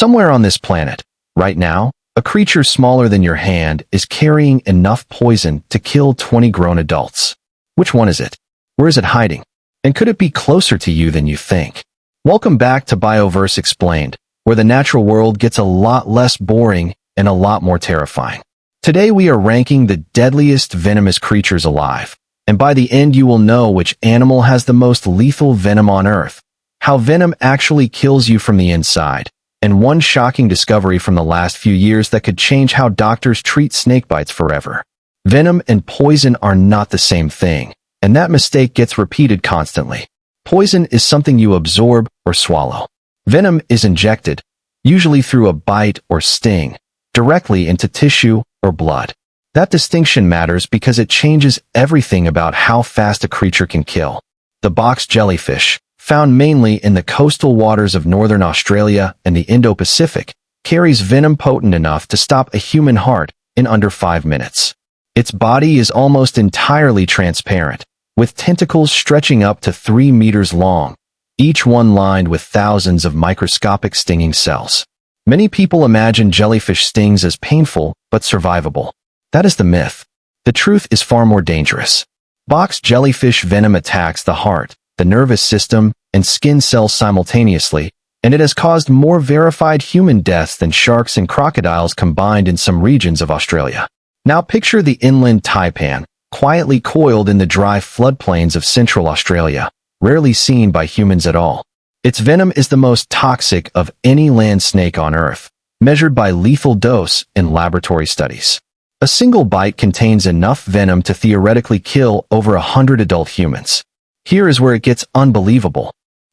Somewhere on this planet, right now, a creature smaller than your hand is carrying enough poison to kill 20 grown adults. Which one is it? Where is it hiding? And could it be closer to you than you think? Welcome back to Bioverse Explained, where the natural world gets a lot less boring and a lot more terrifying. Today we are ranking the deadliest venomous creatures alive, and by the end you will know which animal has the most lethal venom on Earth, how venom actually kills you from the inside, and one shocking discovery from the last few years that could change how doctors treat snakebites forever. Venom and poison are not the same thing, and that mistake gets repeated constantly. Poison is something you absorb or swallow. Venom is injected, usually through a bite or sting, directly into tissue or blood. That distinction matters because it changes everything about how fast a creature can kill. The box jellyfish, found mainly in the coastal waters of northern Australia and the Indo-Pacific, carries venom potent enough to stop a human heart in under 5 minutes. Its body is almost entirely transparent, with tentacles stretching up to 3 meters long, each one lined with thousands of microscopic stinging cells. Many people imagine jellyfish stings as painful but survivable. That is the myth. The truth is far more dangerous. Box jellyfish venom attacks the heart, the nervous system, and skin cells simultaneously, and it has caused more verified human deaths than sharks and crocodiles combined in some regions of Australia. Now picture the inland taipan, quietly coiled in the dry floodplains of central Australia, rarely seen by humans at all. Its venom is the most toxic of any land snake on Earth, measured by lethal dose in laboratory studies. A single bite contains enough venom to theoretically kill over 100 adult humans. Here is where it gets unbelievable.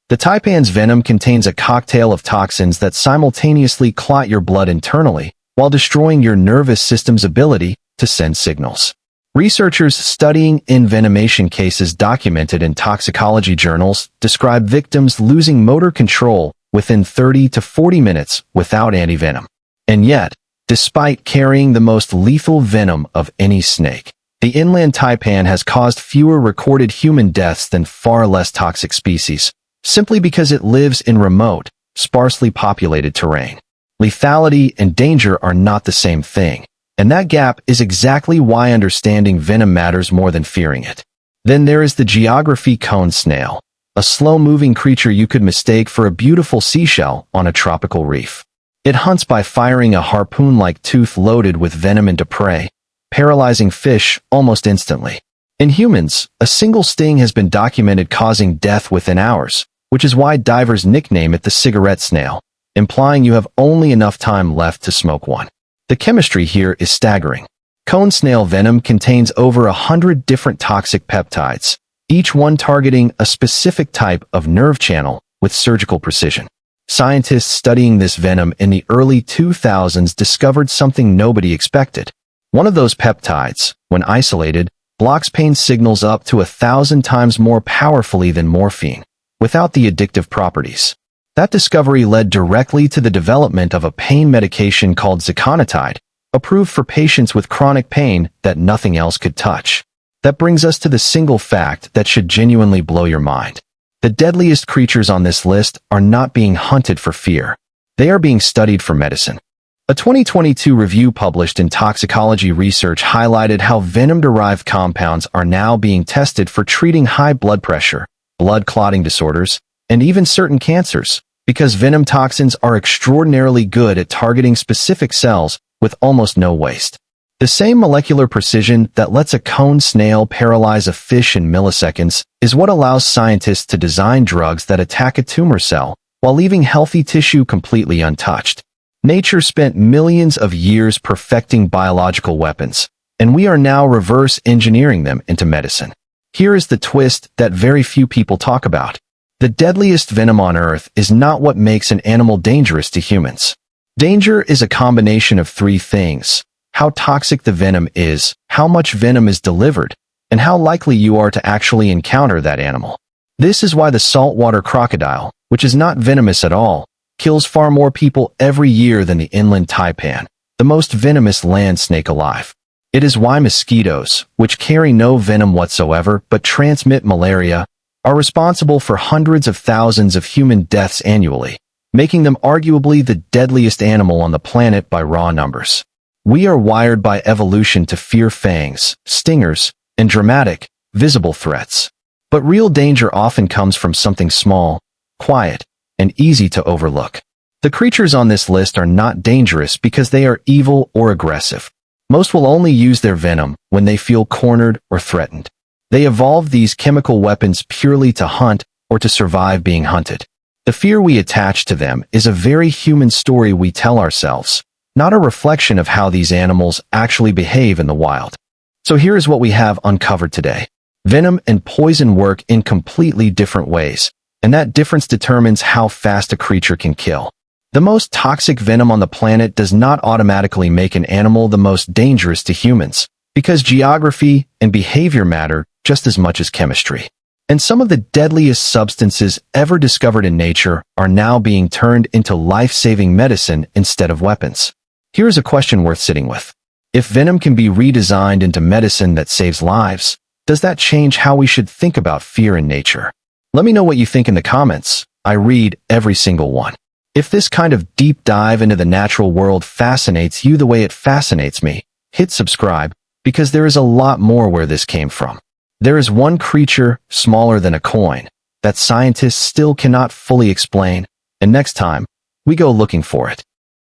The taipan's venom contains a cocktail of toxins that simultaneously clot your blood internally, while destroying your nervous system's ability to send signals. Researchers studying envenomation cases documented in toxicology journals describe victims losing motor control within 30 to 40 minutes without antivenom. And yet, despite carrying the most lethal venom of any snake, the inland taipan has caused fewer recorded human deaths than far less toxic species, simply because it lives in remote, sparsely populated terrain. Lethality and danger are not the same thing, and that gap is exactly why understanding venom matters more than fearing it. Then there is the geography cone snail, a slow-moving creature you could mistake for a beautiful seashell on a tropical reef. It hunts by firing a harpoon-like tooth loaded with venom into prey, paralyzing fish almost instantly. In humans, a single sting has been documented causing death within hours, which is why divers nickname it the cigarette snail, implying you have only enough time left to smoke one. The chemistry here is staggering. Cone snail venom contains over 100 different toxic peptides, each one targeting a specific type of nerve channel with surgical precision. Scientists studying this venom in the early 2000s discovered something nobody expected. One of those peptides, when isolated, blocks pain signals up to 1,000 times more powerfully than morphine, without the addictive properties. That discovery led directly to the development of a pain medication called ziconotide, approved for patients with chronic pain that nothing else could touch. That brings us to the single fact that should genuinely blow your mind. The deadliest creatures on this list are not being hunted for fear. They are being studied for medicine. A 2022 review published in Toxicology Research highlighted how venom-derived compounds are now being tested for treating high blood pressure, blood clotting disorders, and even certain cancers, because venom toxins are extraordinarily good at targeting specific cells with almost no waste. The same molecular precision that lets a cone snail paralyze a fish in milliseconds is what allows scientists to design drugs that attack a tumor cell while leaving healthy tissue completely untouched. Nature spent millions of years perfecting biological weapons, and we are now reverse engineering them into medicine. Here is the twist that very few people talk about. The deadliest venom on Earth is not what makes an animal dangerous to humans. Danger is a combination of 3 things: how toxic the venom is, how much venom is delivered, and how likely you are to actually encounter that animal. This is why the saltwater crocodile, which is not venomous at all, kills far more people every year than the inland taipan, the most venomous land snake alive. It is why mosquitoes, which carry no venom whatsoever but transmit malaria, are responsible for hundreds of thousands of human deaths annually, making them arguably the deadliest animal on the planet by raw numbers. We are wired by evolution to fear fangs, stingers, and dramatic, visible threats. But real danger often comes from something small, quiet, and easy to overlook. The creatures on this list are not dangerous because they are evil or aggressive. Most will only use their venom when they feel cornered or threatened. They evolved these chemical weapons purely to hunt or to survive being hunted. The fear we attach to them is a very human story we tell ourselves, not a reflection of how these animals actually behave in the wild. So here is what we have uncovered today. Venom and poison work in completely different ways, and that difference determines how fast a creature can kill. The most toxic venom on the planet does not automatically make an animal the most dangerous to humans, because geography and behavior matter just as much as chemistry. And some of the deadliest substances ever discovered in nature are now being turned into life-saving medicine instead of weapons. Here's a question worth sitting with. If venom can be redesigned into medicine that saves lives, does that change how we should think about fear in nature? Let me know what you think in the comments. I read every single one. If this kind of deep dive into the natural world fascinates you the way it fascinates me, hit subscribe, because there is a lot more where this came from. There is one creature, smaller than a coin, that scientists still cannot fully explain, and next time, we go looking for it.